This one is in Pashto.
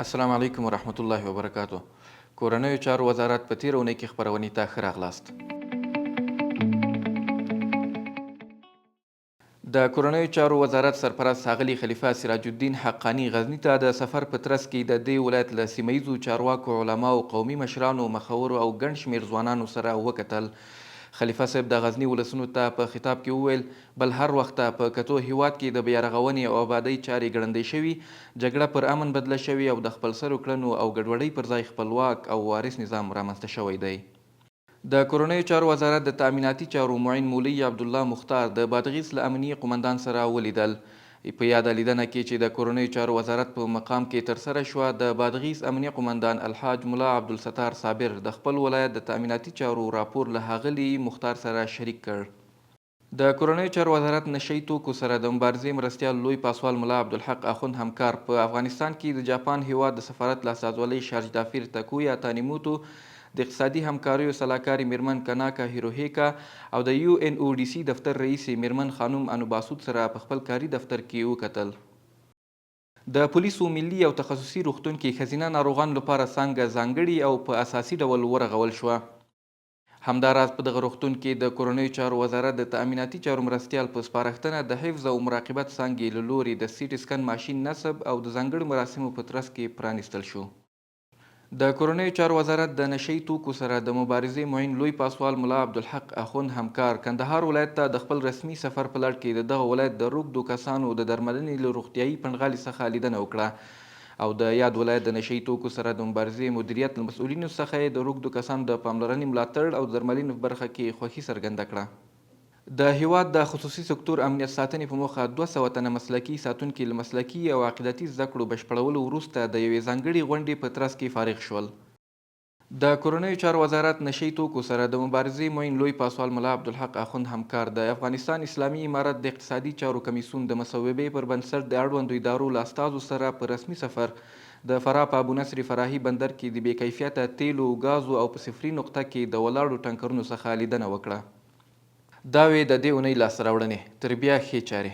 السلام علیکم ورحمت الله وبرکاتو. کورنیو چارو وزارت په تېره اونۍ کې خپرونې ته ښه راغلاست. د کورنیو چارو وزارت سرپرست ښاغلي خلیفه سراج الدین حقانی غزني ته د سفر په ترڅ کې د دې ولایت له سیمه ییزو چارواکو، علماو، قومي مشرانو، مخورو او ګڼ شمېر ځوانانو سره وکتل. خلیفه صاحب د غزني ولسونو ته په خطاب کې وویل بل هر وخته په کتو هیواد کې د بیارغونې او آبادۍ چارې ګړندۍ شوي، جګړه پر امن بدله شوې او د خپلسرو کړنو او ګډوډۍ پر ځای خپلواک او وارث نظام رامنځته شوی دی. د کورنیو چارو وزارت د تأمیناتي چارو معین مولوي عبدالله مختار د بادغیس له امنیې قمندان سره ولیدل. په یاده لیدنه کې چې د کورنیو چارو وزارت په مقام کې ترسره شوه، د بادغیس امنیه قمندان الحاج ملا عبدالستار صابر د خپل ولایت د تأمیناتي چارو راپور له ښاغلي مختار سره شریک کړ. د کورنیو چارو وزارت نشه یي توکو سره د مبارزې مرستیال لوی پاسوال ملا عبدالحق اخوند همکار په افغانستان کې د جاپان هیواد د سفارت له استازولۍ شارج دافیر تکویا تانیموتو، د اقتصادي همکاریو سلاکارې میرمن کناکا هیروهیکا او د یو ان او ډي سي دفتر رئیسې میرمن خانم انوباسود سره په خپل کاري دفتر کې وکتل. د پولیسو ملي او تخصصي روغتون کې ښځینه ناروغانو لپاره څانګه ځانګړي او په اساسي ډول ورغول شوه. همداراز په دغه روغتون کې د کورنیو چارو وزارت د تأمیناتي چارو مرستیال په سپارښتنه د حفظ او مراقبت څانګې له لوري د سي ټي سکن ماشین نصب او د ځانګړو مراسمو په ترڅ کې پرانیستل شو. د کورنیو چارو وزارت د نشه یي توکو سره د مبارزې معین لوی پاسوال ملا عبدالحق اخوند همکار کندهار ولایت ته د خپل رسمي سفر په لړ کې د دغه ولایت د روږدو کسانو د درملنې له روغتیایي پنډغالي څخه لیدنه وکړه او د یاد ولایت د نشه یي توکو سره د مبارزې مدیریت له مسؤلینو څخه یې د روږدو کسانو د پاملرنې ملاتړ او د درملنې په برخه کې خوښي څرګنده کړه. د هیواد د خصوصي سکتور امنیت ساتنې په موخه 200 تنه مسلکي ساتونکي له مسلکي او عقیدتي زده کړو بشپړولو وروسته د یوې ځانګړې غونډې په ترڅ کې فارغ شول. د کورنیو چارو وزارت نشه یي توکو سره د مبارزې معین لوی پاسوال ملا عبدالحق اخوند همکار د افغانستان اسلامي امارت د اقتصادي چارو کمیسیون د مصوبې پر بنسټ د اړوندو ادارو له استازو سره په رسمي سفر د فراه په ابونصر فراهي بندر کې د بې کیفیته تیلو، ګازو او په صفري نقطه کې د ولاړو ټانکرونو څخه لیدنه وکړه. دا وې د دې اونۍ لاسته راوړنې. تر بیا ښې چارې.